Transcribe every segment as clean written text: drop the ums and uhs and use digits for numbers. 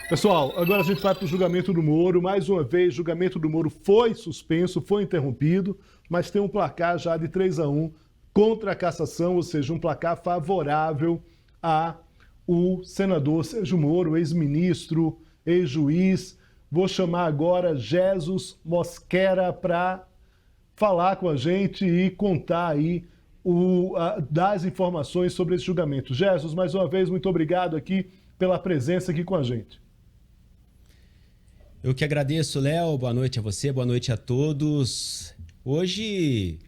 Pessoal, agora a gente vai para o julgamento do Moro. Mais uma vez, o julgamento do Moro foi suspenso, foi interrompido, mas tem um placar já de 3-1 contra a cassação, ou seja, um placar favorável a o senador Sérgio Moro, ex-ministro, ex-juiz. Vou chamar agora Jesus Mosquera para falar com a gente e contar aí dar as informações sobre esse julgamento. Jesus, mais uma vez, muito obrigado aqui pela presença aqui com a gente. Eu que agradeço, Léo. Boa noite a você, boa noite a todos. Hoje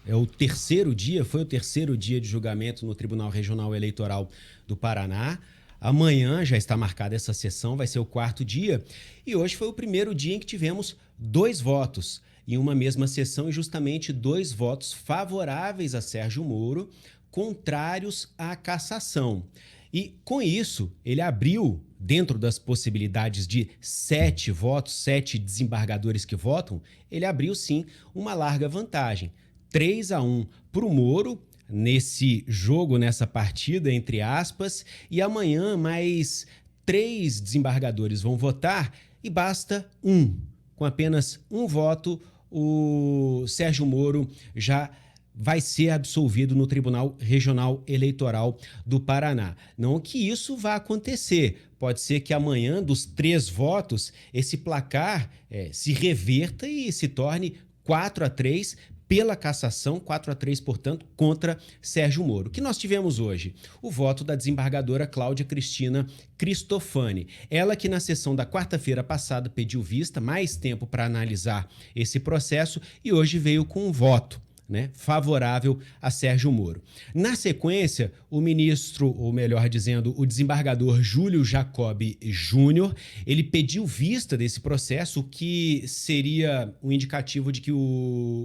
é o terceiro dia, foi o terceiro dia de julgamento no Tribunal Regional Eleitoral do Paraná. Amanhã já está marcada essa sessão, vai ser o quarto dia. E hoje foi o primeiro dia em que tivemos 2 votos em uma mesma sessão e justamente 2 votos favoráveis a Sérgio Moro, contrários à cassação. E com isso, ele abriu, dentro das possibilidades de 7 votos, 7 desembargadores que votam, ele abriu sim uma larga vantagem. 3-1 para o Moro, nesse jogo, nessa partida, entre aspas, e amanhã mais 3 desembargadores vão votar e basta um. Com apenas um voto, o Sérgio Moro já vai ser absolvido no Tribunal Regional Eleitoral do Paraná. Não que isso vá acontecer. Pode ser que amanhã, dos 3 votos, esse placar se reverta e se torne 4-3 pela cassação, 4-3, portanto, contra Sérgio Moro. O que nós tivemos hoje? O voto da desembargadora Cláudia Cristina Cristofani. Ela que na sessão da quarta-feira passada pediu vista, mais tempo para analisar esse processo e hoje veio com um voto, né, favorável a Sérgio Moro. Na sequência, o ministro, ou melhor dizendo, o desembargador Júlio Jacob Júnior, ele pediu vista desse processo, o que seria um indicativo de que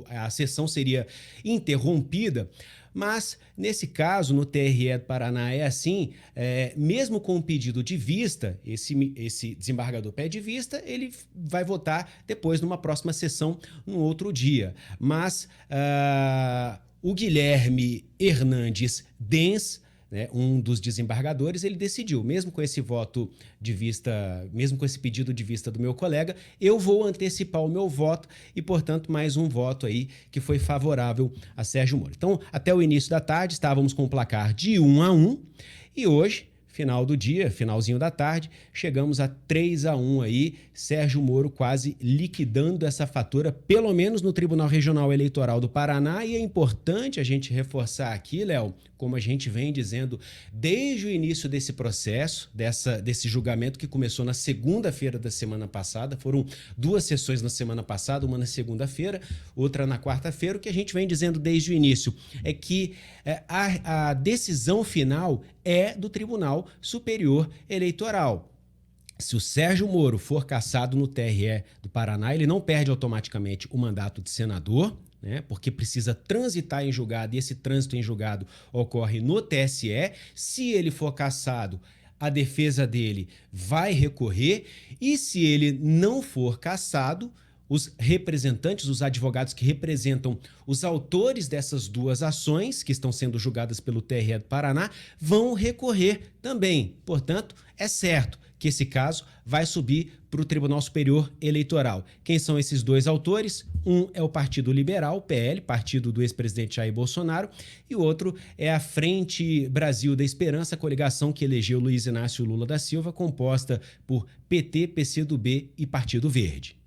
a sessão seria interrompida. Mas, nesse caso, no TRE do Paraná é assim, mesmo com o pedido de vista, esse desembargador pede vista, ele vai votar depois numa próxima sessão, num outro dia. Mas o Guilherme Hernandes Dens, né, um dos desembargadores, ele decidiu, mesmo com esse voto de vista, mesmo com esse pedido de vista do meu colega, eu vou antecipar o meu voto e, portanto, mais um voto aí que foi favorável a Sérgio Moro. Então, até o início da tarde, estávamos com um placar de 1-1 e hoje, final do dia, finalzinho da tarde, chegamos a 3-1 aí, Sérgio Moro quase liquidando essa fatura, pelo menos no Tribunal Regional Eleitoral do Paraná, e é importante a gente reforçar aqui, Léo, como a gente vem dizendo desde o início desse processo, desse julgamento que começou na segunda-feira da semana passada, foram 2 sessões na semana passada, uma na segunda-feira, outra na quarta-feira, o que a gente vem dizendo desde o início é que a decisão final é do Tribunal Superior Eleitoral. Se o Sérgio Moro for cassado no TRE do Paraná, ele não perde automaticamente o mandato de senador, né, porque precisa transitar em julgado e esse trânsito em julgado ocorre no TSE. Se ele for cassado, a defesa dele vai recorrer e se ele não for cassado, os representantes, os advogados que representam os autores dessas 2 ações que estão sendo julgadas pelo TRE do Paraná vão recorrer também. Portanto, é certo que esse caso vai subir para o Tribunal Superior Eleitoral. Quem são esses 2 autores? Um é o Partido Liberal, PL, partido do ex-presidente Jair Bolsonaro, e o outro é a Frente Brasil da Esperança, coligação que elegeu Luiz Inácio Lula da Silva, composta por PT, PCdoB e Partido Verde.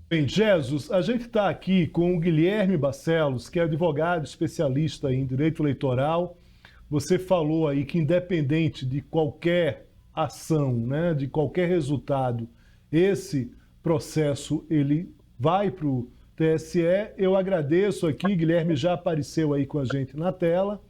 Bem, Jesus, a gente está aqui com o Guilherme Barcelos, que é advogado especialista em direito eleitoral. Você falou aí que independente de qualquer ação, né, de qualquer resultado, esse processo ele vai para o TSE. Eu agradeço aqui, Guilherme já apareceu aí com a gente na tela,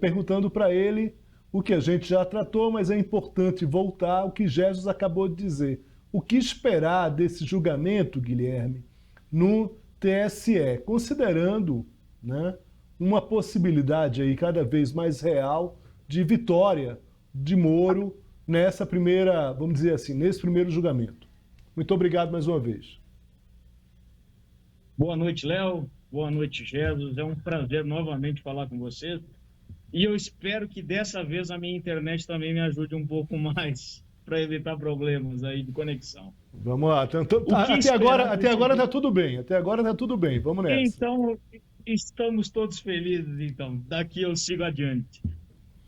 perguntando para ele o que a gente já tratou, mas é importante voltar ao que Jesus acabou de dizer. O que esperar desse julgamento, Guilherme, no TSE, considerando, né, uma possibilidade aí cada vez mais real de vitória de Moro nessa primeira, vamos dizer assim, nesse primeiro julgamento. Muito obrigado mais uma vez. Boa noite, Léo. Boa noite, Jesus. É um prazer novamente falar com vocês. E eu espero que dessa vez a minha internet também me ajude um pouco mais. para evitar problemas aí de conexão. Vamos lá. O que Até agora tá tudo bem. Até agora tá tudo bem. Vamos nessa. Então, estamos todos felizes, então. Daqui eu sigo adiante.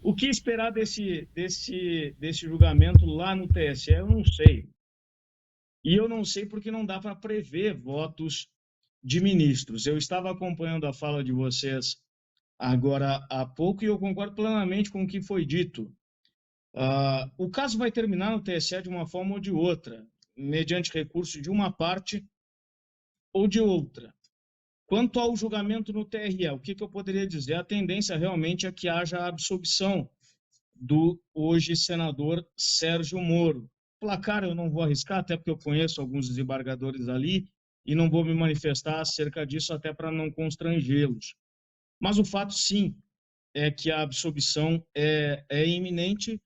O que esperar desse julgamento lá no TSE, eu não sei. E eu não sei porque não dá para prever votos de ministros. Eu estava acompanhando a fala de vocês agora há pouco e eu concordo plenamente com o que foi dito. O caso vai terminar no TSE de uma forma ou de outra, mediante recurso de uma parte ou de outra. Quanto ao julgamento no TRE, o que eu poderia dizer? A tendência realmente é que haja absolvição do hoje senador Sérgio Moro. Placar eu não vou arriscar, até porque eu conheço alguns desembargadores ali e não vou me manifestar acerca disso até para não constrangê-los. Mas o fato, sim, é que a absolvição é iminente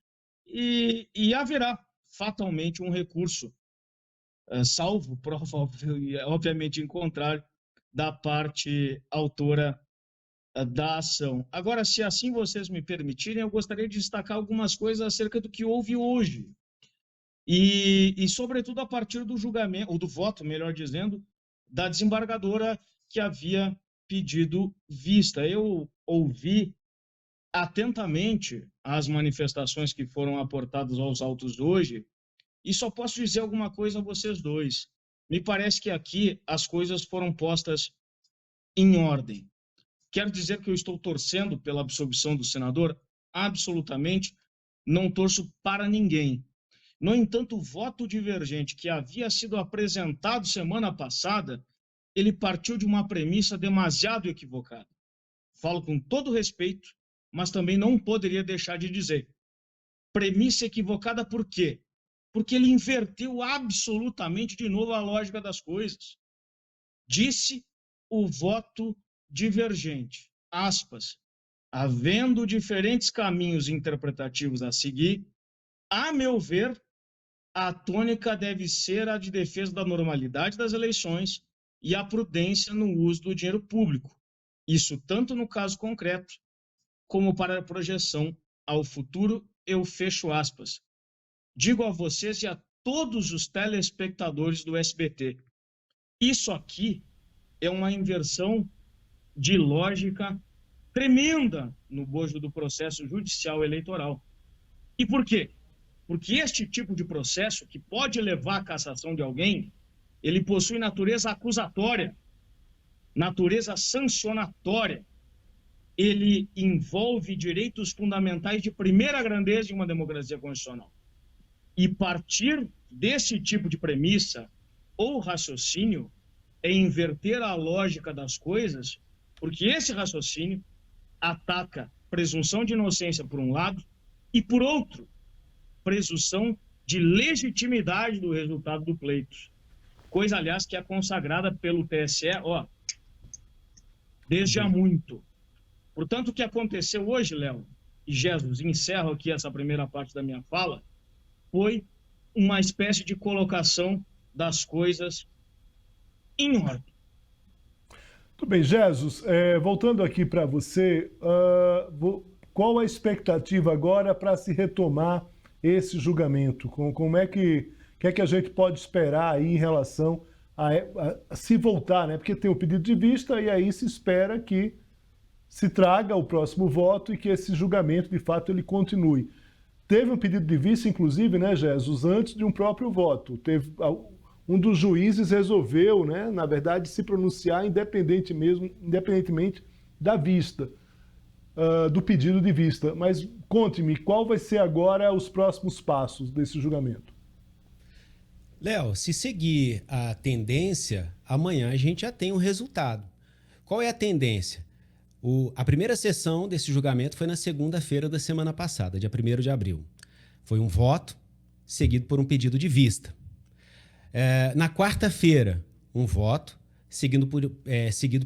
e haverá fatalmente um recurso, salvo prova, obviamente, em contrário, da parte autora da ação. Agora, se assim vocês me permitirem, eu gostaria de destacar algumas coisas acerca do que houve hoje. E sobretudo, a partir do julgamento, ou do voto, melhor dizendo, da desembargadora que havia pedido vista. Eu ouvi atentamente as manifestações que foram aportadas aos autos hoje e só posso dizer alguma coisa a vocês dois. Me parece que aqui as coisas foram postas em ordem. Quero dizer que eu estou torcendo pela absolvição do senador? Absolutamente não torço para ninguém. No entanto, o voto divergente que havia sido apresentado semana passada, ele partiu de uma premissa demasiado equivocada. Falo com todo respeito, mas também não poderia deixar de dizer. Premissa equivocada por quê? Porque ele inverteu absolutamente de novo a lógica das coisas. Disse o voto divergente, aspas, havendo diferentes caminhos interpretativos a seguir, a meu ver, a tônica deve ser a de defesa da normalidade das eleições e a prudência no uso do dinheiro público. Isso tanto no caso concreto, como para a projeção ao futuro, eu fecho aspas. Digo a vocês e a todos os telespectadores do SBT, isso aqui é uma inversão de lógica tremenda no bojo do processo judicial eleitoral. E por quê? Porque este tipo de processo, que pode levar à cassação de alguém, ele possui natureza acusatória, natureza sancionatória. Ele envolve direitos fundamentais de primeira grandeza em uma democracia constitucional. E partir desse tipo de premissa ou raciocínio é inverter a lógica das coisas, porque esse raciocínio ataca presunção de inocência por um lado e, por outro, presunção de legitimidade do resultado do pleito. Coisa, aliás, que é consagrada pelo TSE, desde há muito. Portanto, o que aconteceu hoje, Léo e Jesus, encerro aqui essa primeira parte da minha fala, foi uma espécie de colocação das coisas em ordem. Tudo bem, Jesus, voltando aqui para você, qual a expectativa agora para se retomar esse julgamento? Como é que a gente pode esperar aí em relação a se voltar, né? Porque tem o pedido de vista e aí se espera que se traga o próximo voto e que esse julgamento, de fato, ele continue. Teve um pedido de vista, inclusive, né, Jesus, antes de um próprio voto. Um dos juízes resolveu, né, na verdade, se pronunciar independentemente da vista, do pedido de vista. Mas conte-me, qual vai ser agora os próximos passos desse julgamento? Léo, se seguir a tendência, amanhã a gente já tem um resultado. Qual é a tendência? A primeira sessão desse julgamento foi na segunda-feira da semana passada, dia 1º de abril. Foi um voto seguido por um pedido de vista. Na quarta-feira, um voto seguido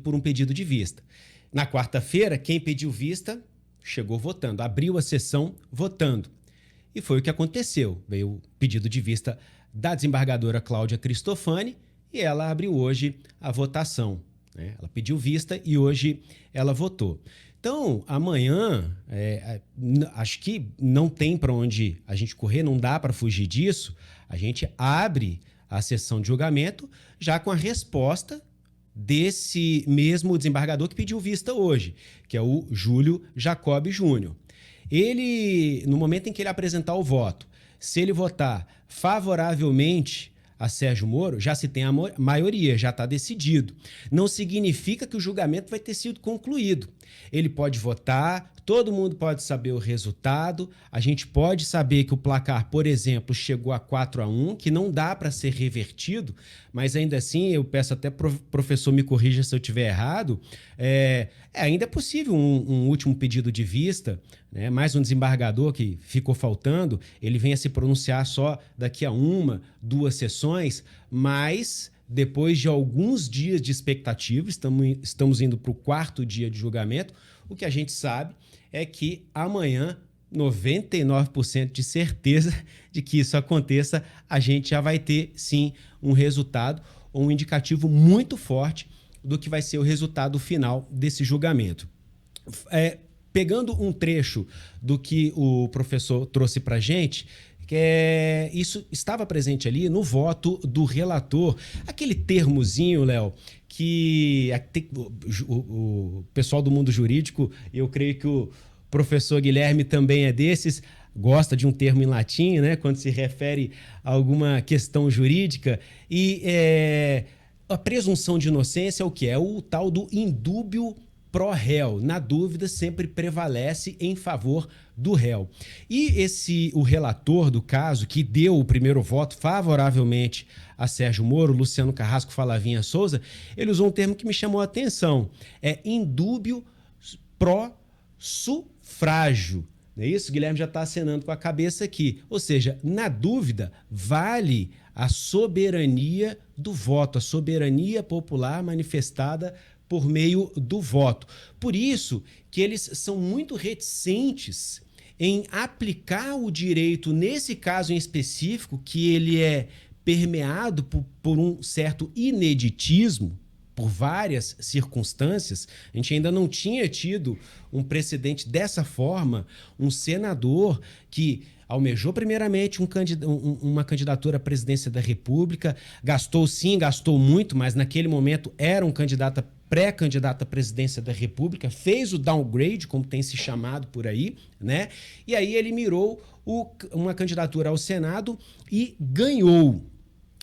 por um pedido de vista. Na quarta-feira, quem pediu vista chegou votando, abriu a sessão votando. E foi o que aconteceu. Veio o pedido de vista da desembargadora Cláudia Cristofani e ela abriu hoje a votação. Ela pediu vista e hoje ela votou. Então, amanhã, acho que não tem para onde a gente correr, não dá para fugir disso. A gente abre a sessão de julgamento já com a resposta desse mesmo desembargador que pediu vista hoje, que é o Júlio Jacob Júnior. Ele, no momento em que ele apresentar o voto, se ele votar favoravelmente a Sérgio Moro, já se tem a maioria, já está decidido. Não significa que o julgamento vai ter sido concluído. Ele pode votar, todo mundo pode saber o resultado, a gente pode saber que o placar, por exemplo, chegou a 4-1, que não dá para ser revertido, mas ainda assim, eu peço até professor me corrija se eu estiver errado, ainda é possível um último pedido de vista, né? Mais um desembargador que ficou faltando, ele venha se pronunciar só daqui a 1, 2 sessões, mas depois de alguns dias de expectativa, estamos indo para o 4º dia de julgamento, o que a gente sabe é que amanhã, 99% de certeza de que isso aconteça, a gente já vai ter, sim, um resultado ou um indicativo muito forte do que vai ser o resultado final desse julgamento. Pegando um trecho do que o professor trouxe para a gente, isso estava presente ali no voto do relator, aquele termozinho, Léo, que o pessoal do mundo jurídico, eu creio que o professor Guilherme também é desses, gosta de um termo em latim, né, quando se refere a alguma questão jurídica, e a presunção de inocência é o que? É o tal do indúbio pro réu. Na dúvida, sempre prevalece em favor do réu. E o relator do caso, que deu o primeiro voto favoravelmente a Sérgio Moro, Luciano Carrasco Falavinha Souza, ele usou um termo que me chamou a atenção. É indúbio pro sufrágio. Não é isso? O Guilherme já está acenando com a cabeça aqui. Ou seja, na dúvida, vale a soberania do voto, a soberania popular manifestada por meio do voto. Por isso que eles são muito reticentes em aplicar o direito, nesse caso em específico, que ele é permeado por um certo ineditismo, por várias circunstâncias. A gente ainda não tinha tido um precedente dessa forma, um senador que almejou primeiramente uma candidatura à presidência da República, gastou muito, mas naquele momento era um pré-candidato à presidência da República, fez o downgrade, como tem se chamado por aí, né? E aí ele mirou uma candidatura ao Senado e ganhou.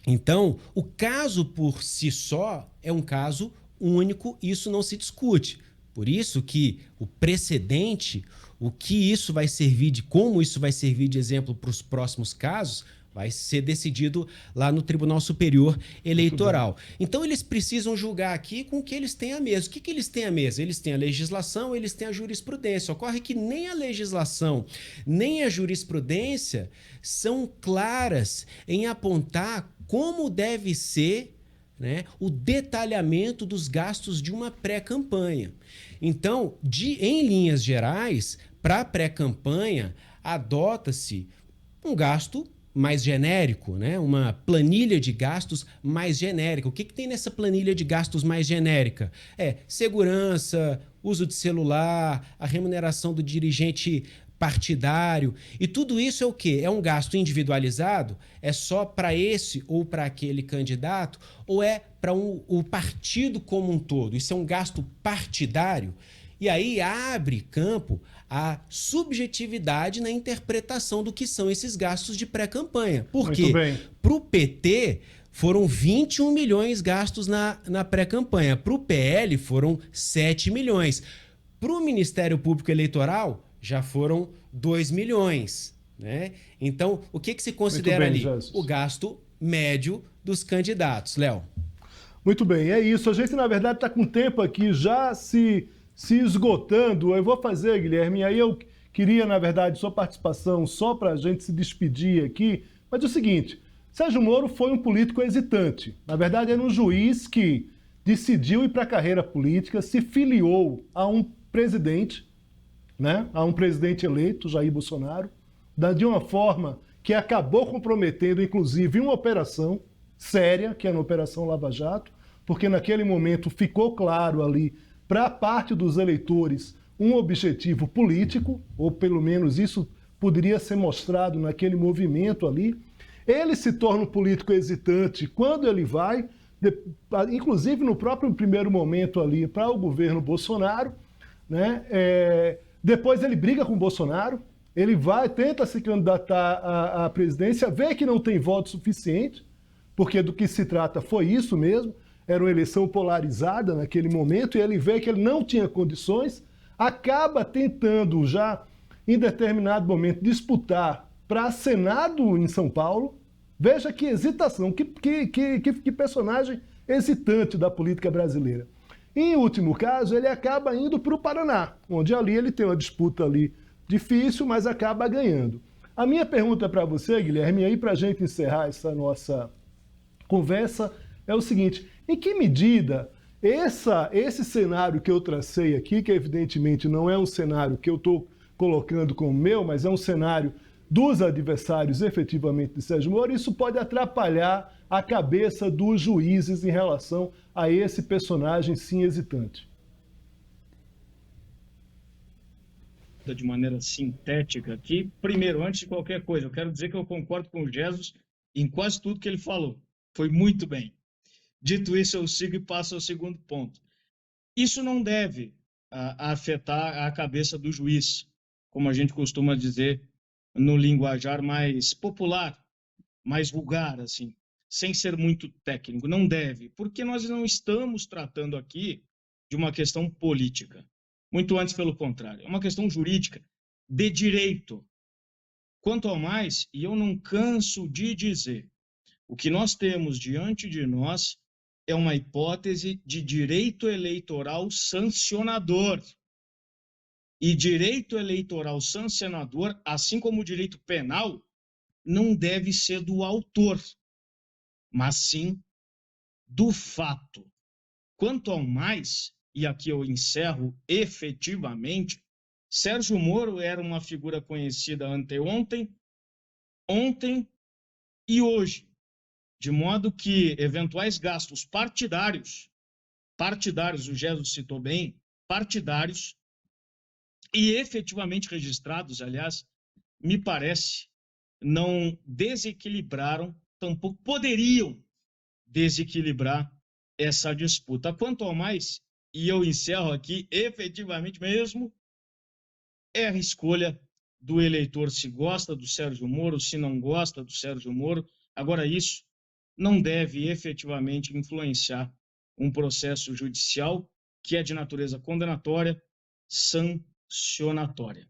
Então, o caso por si só é um caso único, isso não se discute. Por isso que o precedente, o que isso vai servir como isso vai servir de exemplo para os próximos casos, vai ser decidido lá no Tribunal Superior Eleitoral. Então, eles precisam julgar aqui com o que eles têm à mesa. O que eles têm à mesa? Eles têm a legislação, eles têm a jurisprudência. Ocorre que nem a legislação, nem a jurisprudência são claras em apontar como deve ser, né, o detalhamento dos gastos de uma pré-campanha. Então, em linhas gerais, para a pré-campanha, adota-se um gasto mais genérico, né? Uma planilha de gastos mais genérica. O que tem nessa planilha de gastos mais genérica? Segurança, uso de celular, a remuneração do dirigente partidário. E tudo isso é o quê? É um gasto individualizado? É só para esse ou para aquele candidato? Ou é para o partido como um todo? Isso é um gasto partidário? E aí abre campo a subjetividade na interpretação do que são esses gastos de pré-campanha. Porque para o PT foram 21 milhões gastos na pré-campanha. Para o PL foram 7 milhões. Para o Ministério Público Eleitoral já foram 2 milhões. Né? Então, o que se considera ali? Jesus. O gasto médio dos candidatos. Léo. Muito bem, é isso. A gente, na verdade, está com o tempo aqui já se esgotando. Eu vou fazer, Guilherme, aí eu queria, na verdade, sua participação só para a gente se despedir aqui, mas é o seguinte, Sérgio Moro foi um político hesitante. Na verdade, era um juiz que decidiu ir para a carreira política, se filiou a um presidente, né, a um presidente eleito, Jair Bolsonaro, de uma forma que acabou comprometendo, inclusive, uma operação séria, que era a Operação Lava Jato, porque naquele momento ficou claro ali para parte dos eleitores um objetivo político, ou pelo menos isso poderia ser mostrado naquele movimento ali. Ele se torna um político hesitante quando ele vai, inclusive no próprio primeiro momento ali, para o governo Bolsonaro, né? Depois ele briga com o Bolsonaro, ele vai, tenta se candidatar à presidência, vê que não tem voto suficiente, porque do que se trata foi isso mesmo, era uma eleição polarizada naquele momento, e ele vê que ele não tinha condições, acaba tentando já, em determinado momento, disputar para Senado em São Paulo. Veja que hesitação, que personagem hesitante da política brasileira. Em último caso, ele acaba indo para o Paraná, onde ali ele tem uma disputa ali difícil, mas acaba ganhando. A minha pergunta para você, Guilherme, aí para a gente encerrar essa nossa conversa, é o seguinte: em que medida esse cenário que eu tracei aqui, que evidentemente não é um cenário que eu estou colocando como meu, mas é um cenário dos adversários efetivamente de Sérgio Moro, isso pode atrapalhar a cabeça dos juízes em relação a esse personagem sim hesitante? De maneira sintética aqui. Primeiro, antes de qualquer coisa, eu quero dizer que eu concordo com o Jesus em quase tudo que ele falou. Foi muito bem. Dito isso, eu sigo e passo ao segundo ponto. Isso não deve afetar a cabeça do juiz, como a gente costuma dizer no linguajar mais popular, mais vulgar, assim, sem ser muito técnico. Não deve, porque nós não estamos tratando aqui de uma questão política. Muito antes, pelo contrário. É uma questão jurídica, de direito. Quanto ao mais, e eu não canso de dizer, o que nós temos diante de nós é uma hipótese de direito eleitoral sancionador. E direito eleitoral sancionador, assim como o direito penal, não deve ser do autor, mas sim do fato. Quanto ao mais, e aqui eu encerro efetivamente, Sérgio Moro era uma figura conhecida anteontem, ontem e hoje, de modo que eventuais gastos partidários, o Jesus citou bem, partidários, e efetivamente registrados, aliás, me parece, não desequilibraram, tampouco poderiam desequilibrar essa disputa. Quanto ao mais, e eu encerro aqui, efetivamente mesmo, é a escolha do eleitor, se gosta do Sérgio Moro, se não gosta do Sérgio Moro. Agora, isso não deve efetivamente influenciar um processo judicial que é de natureza condenatória, sancionatória.